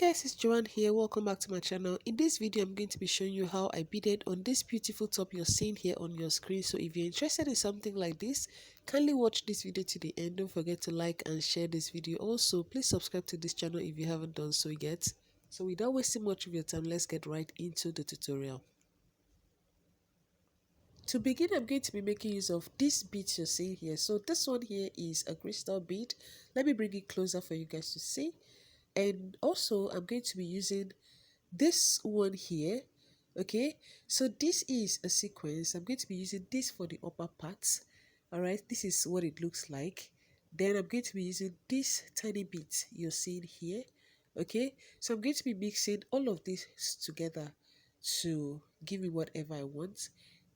Guys, it's Joanne here. Welcome back to my channel. In this video, I'm going to be showing you how I beaded on this beautiful top you're seeing here on your screen. So if you're interested in something like this, kindly watch this video to the end. Don't forget to like and share this video. Also, please subscribe to this channel if you haven't done so yet. So without wasting much of your time, let's get right into the tutorial. To begin, I'm going to be making use of this beads you're seeing here. So this one here is a crystal bead. Let me bring it closer for you guys to see. And also, I'm going to be using this one here. Okay, so this is a sequence. I'm going to be using this for the upper parts. All right, this is what it looks like. Then I'm going to be using this tiny bit you're seeing here. Okay, so I'm going to be mixing all of this together to give me whatever I want.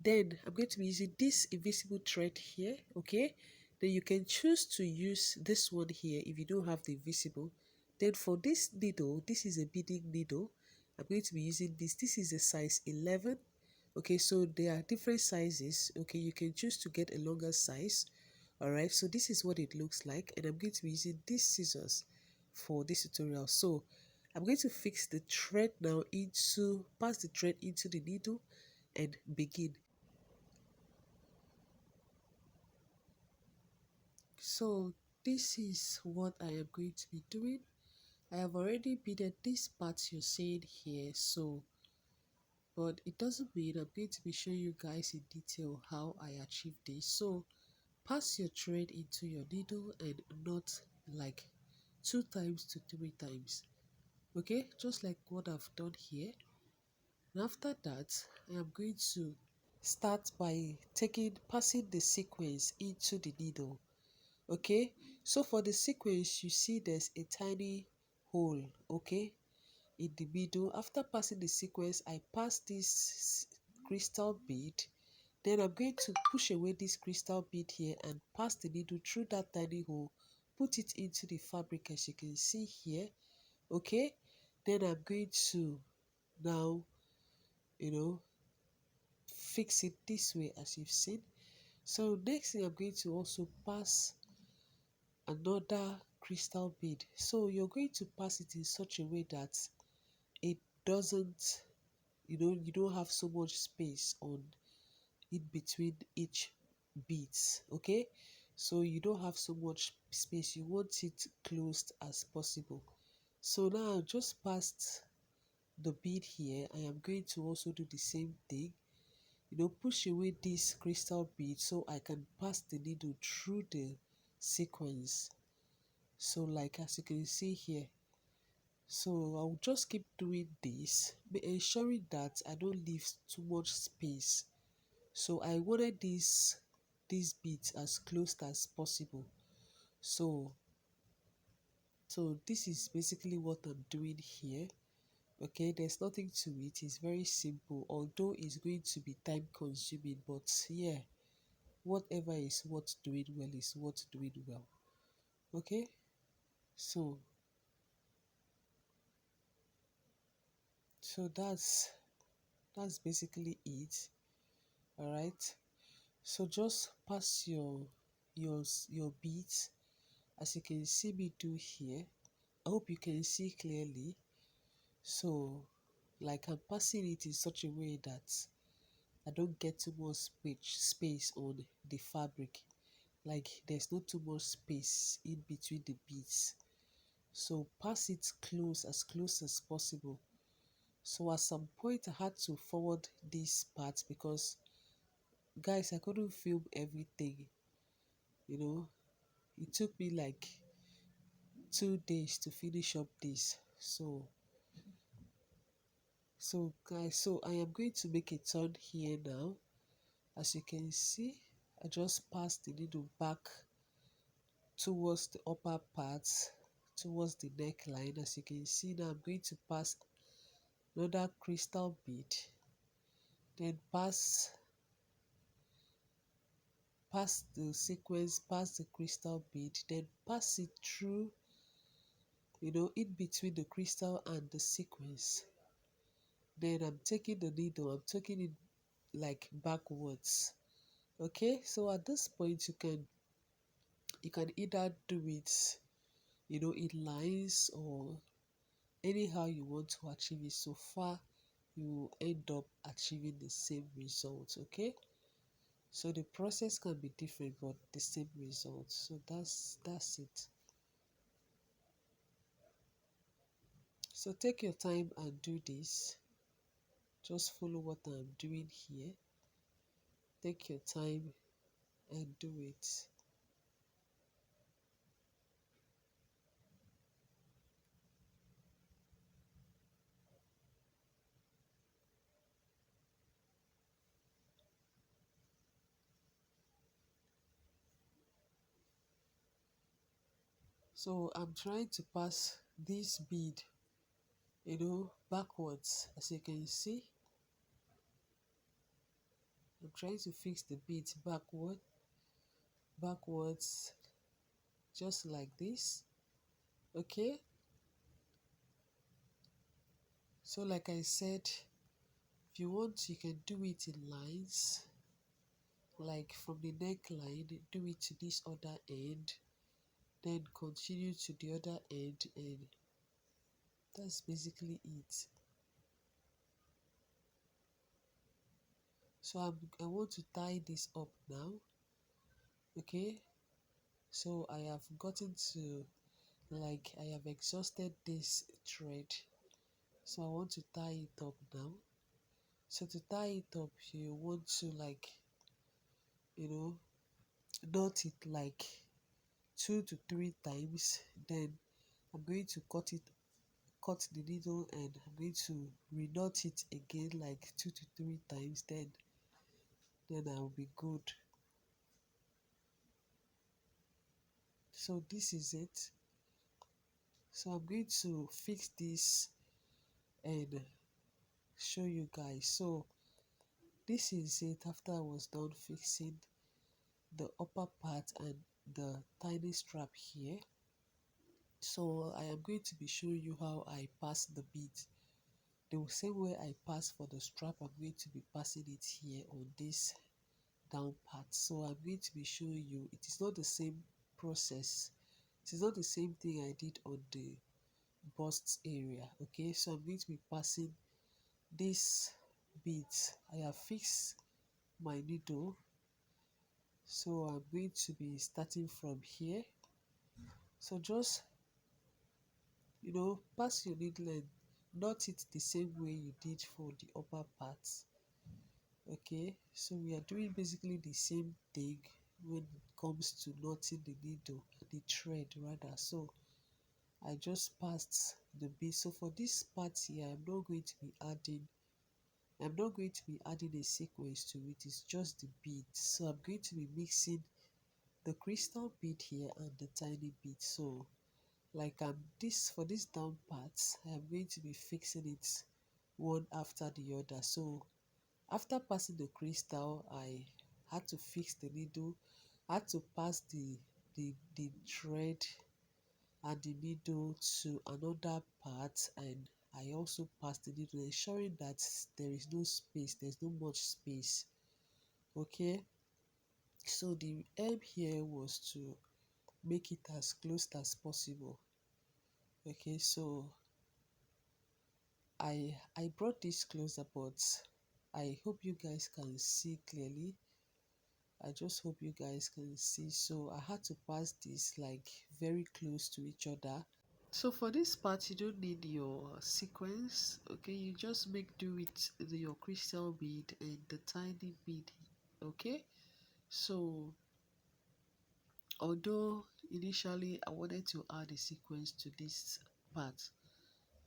Then I'm going to be using this invisible thread here. Okay, then you can choose to use this one here if you don't have the invisible. Then for this needle, this is a beading needle. I'm going to be using this. This is a size 11. Okay, so there are different sizes. Okay, you can choose to get a longer size. All right, so this is what it looks like. And I'm going to be using these scissors for this tutorial. So I'm going to fix the thread now pass the thread into the needle and begin. So this is what I am going to be doing. I have already beaded this part you're seeing here, but it doesn't mean I'm going to be showing you guys in detail how I achieved this. So pass your thread into your needle and knot like 2 times to 3 times. Okay, just like what I've done here. And after that, I am going to start by passing the sequence into the needle. Okay, so for the sequence, you see there's a tiny hole. Okay, in the middle. After passing the sequence, I pass this crystal bead. Then I'm going to push away this crystal bead here and pass the needle through that tiny hole, put it into the fabric as you can see here. Okay, then I'm going to now fix it this way as you've seen. So next thing, I'm going to also pass another crystal bead. So you're going to pass it in such a way that it doesn't, you don't have so much space on in between each beads. Okay, so you don't have so much space, you want it closed as possible. So now I just passed the bead here. I am going to also do the same thing, push away this crystal bead so I can pass the needle through the sequence. So like as you can see here, so I'll just keep doing this, ensuring that I don't leave too much space. So I wanted these beads as close as possible. So this is basically what I'm doing here. Okay, there's nothing to it. It's very simple, although it's going to be time consuming, but yeah, whatever is what's doing well is what's doing well. Okay, so that's basically it. All right, so just pass your beads as you can see me do here. I hope you can see clearly. So like I'm passing it in such a way that I don't get too much space on the fabric. Like there's not too much space in between the beads. So pass it close as possible. So at some point I had to forward this part because guys, I couldn't film everything. It took me like 2 days to finish up this. So guys, so I am going to make a turn here now. As you can see, I just passed the needle back towards the upper parts, towards the neckline. As you can see now, I'm going to pass another crystal bead, then pass the sequence, pass the crystal bead, then pass it through, in between the crystal and the sequence. Then I'm taking the needle, I'm taking it like backwards. Okay, so at this point you can either do it in lines or anyhow you want to achieve it, so far you will end up achieving the same result. Okay, so the process can be different but the same result. So that's it. So take your time and do this. Just follow what I'm doing here. Take your time and do it. So I'm trying to pass this bead, backwards. As you can see, I'm trying to fix the beads backwards, just like this. Okay, so like I said, if you want, you can do it in lines, like from the neckline, do it to this other end, then continue to the other end, and that's basically it. So I want to tie this up now. Okay, so I have gotten to, like, I have exhausted this thread, so I want to tie it up now. So to tie it up, you want to, like, you know knot it like 2 to 3 times. Then I'm going to cut the needle, and I'm going to re-knot it again like 2 to 3 times. Then I'll be good. So this is it. So I'm going to fix this and show you guys. So this is it after I was done fixing the upper part and the tiny strap here. So I am going to be showing you how I pass the bead. The same way I pass for the strap, I'm going to be passing it here on this down part. So I'm going to be showing you, it is not the same process. It is not the same thing I did on the bust area. Okay, so I'm going to be passing this beads. I have fixed my needle, so I'm going to be starting from here. So just pass your needle and knot it the same way you did for the upper parts. Okay, so we are doing basically the same thing when it comes to knotting the needle, the thread rather. So I just passed the bead. So for this part here, I'm not going to be adding a sequence to it. It's just the bead. So I'm going to be mixing the crystal bead here and the tiny bead. So like this, for this down part, I'm going to be fixing it one after the other. So after passing the crystal, I had to fix the needle. I had to pass the thread and the needle to another part, and I also passed the needle, ensuring that there is no space, there's no much space. Okay, so the aim here was to make it as close as possible. Okay, so I brought this closer, but I hope you guys can see clearly. I just hope you guys can see. So I had to pass this like very close to each other. So for this part, you don't need your sequence. Okay, you just make do with your crystal bead and the tiny bead. Okay, so although initially I wanted to add a sequence to this part,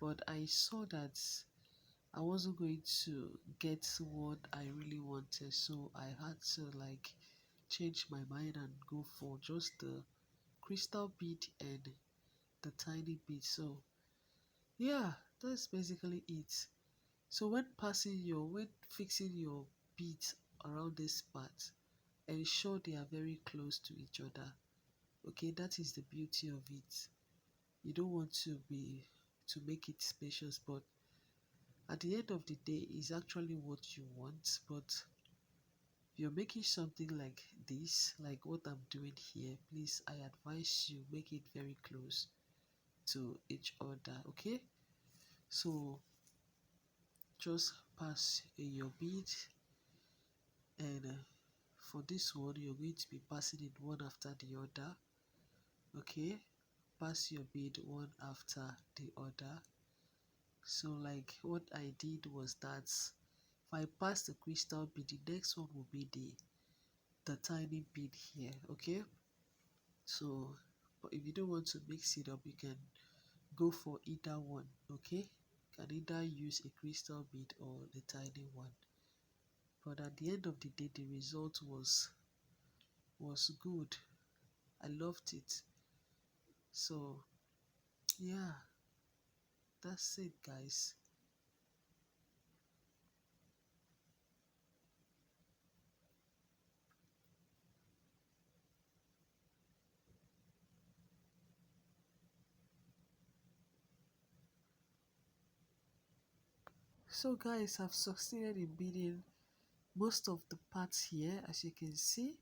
but I saw that I wasn't going to get what I really wanted, so I had to like change my mind and go for just the crystal bead and the tiny bead. So yeah, that's basically it. So when fixing your beads around this part, ensure they are very close to each other. Okay, that is the beauty of it. You don't want to make it spacious, but at the end of the day, is actually what you want. But if you're making something like this, like what I'm doing here, please, I advise you make it very close to each other. Okay, So just pass your bead, and for this one you're going to be passing it one after the other. Okay, pass your bead one after the other. So like what I did was that if I pass the crystal bead, the next one will be the tiny bead here. Okay, so but if you don't want to mix it up, you can go for either one. Okay, you can either use a crystal bead or the tiny one. But at the end of the day, the result was good. I loved it. So yeah, that's it, guys. So guys, I've succeeded in beading most of the parts here, as you can see.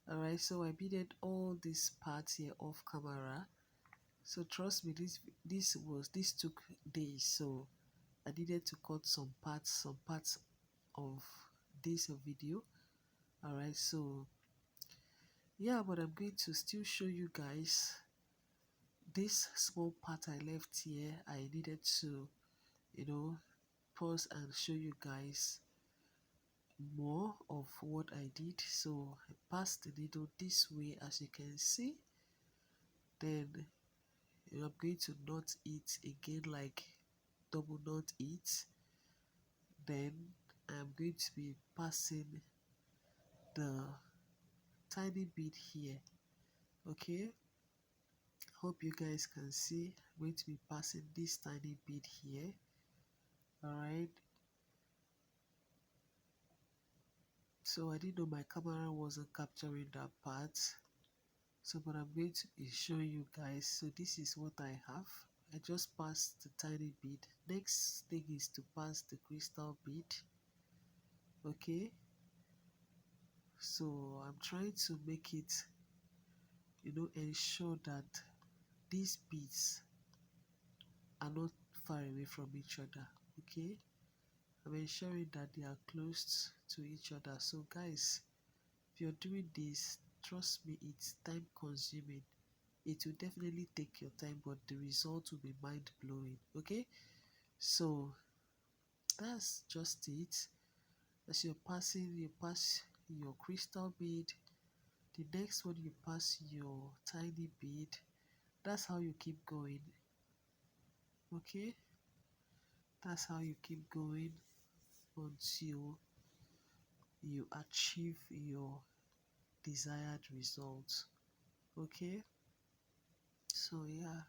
Alright, so I beaded all these parts here off camera. So trust me, this took days. So I needed to cut some parts of this video. Alright, so yeah, but I'm going to still show you guys this small part I left here. I needed to, you know, pause and show you guys more of what I did. So I passed the needle this way, as you can see. Then I'm going to knot it again, like double knot it. Then I'm going to be passing the tiny bead here. Okay, hope you guys can see. I'm going to be passing this tiny bead here. All right, so I didn't know my camera wasn't capturing that part. So but I'm going to be showing you guys. So this is what I have. I just passed the tiny bead. Next thing is to pass the crystal bead. Okay, so I'm trying to make it, ensure that these beads are not far away from each other. Okay, I'm ensuring that they are close to each other. So guys, if you're doing this, trust me, it's time consuming. It will definitely take your time, but the result will be mind-blowing. Okay, so that's just it. As you're passing, you pass your crystal bead. The next one, you pass your tiny bead. That's how you keep going. Okay, that's how you keep going until you achieve your desired result. Okay, so yeah.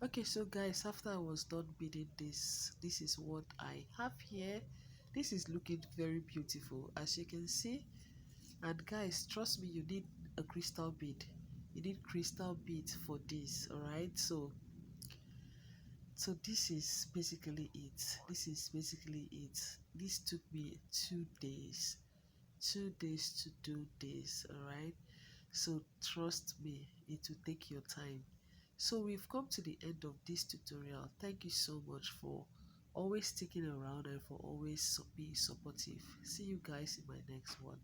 Okay, so guys, after I was done beading this is what I have here. This is looking very beautiful, as you can see. And guys, trust me, you need a crystal bead. You need crystal beads for this, all right? So this is basically it. This is basically it. This took me 2 days. 2 days to do this, all right? So trust me, it will take your time. So we've come to the end of this tutorial. Thank you so much for always sticking around and for always being supportive. See you guys in my next one.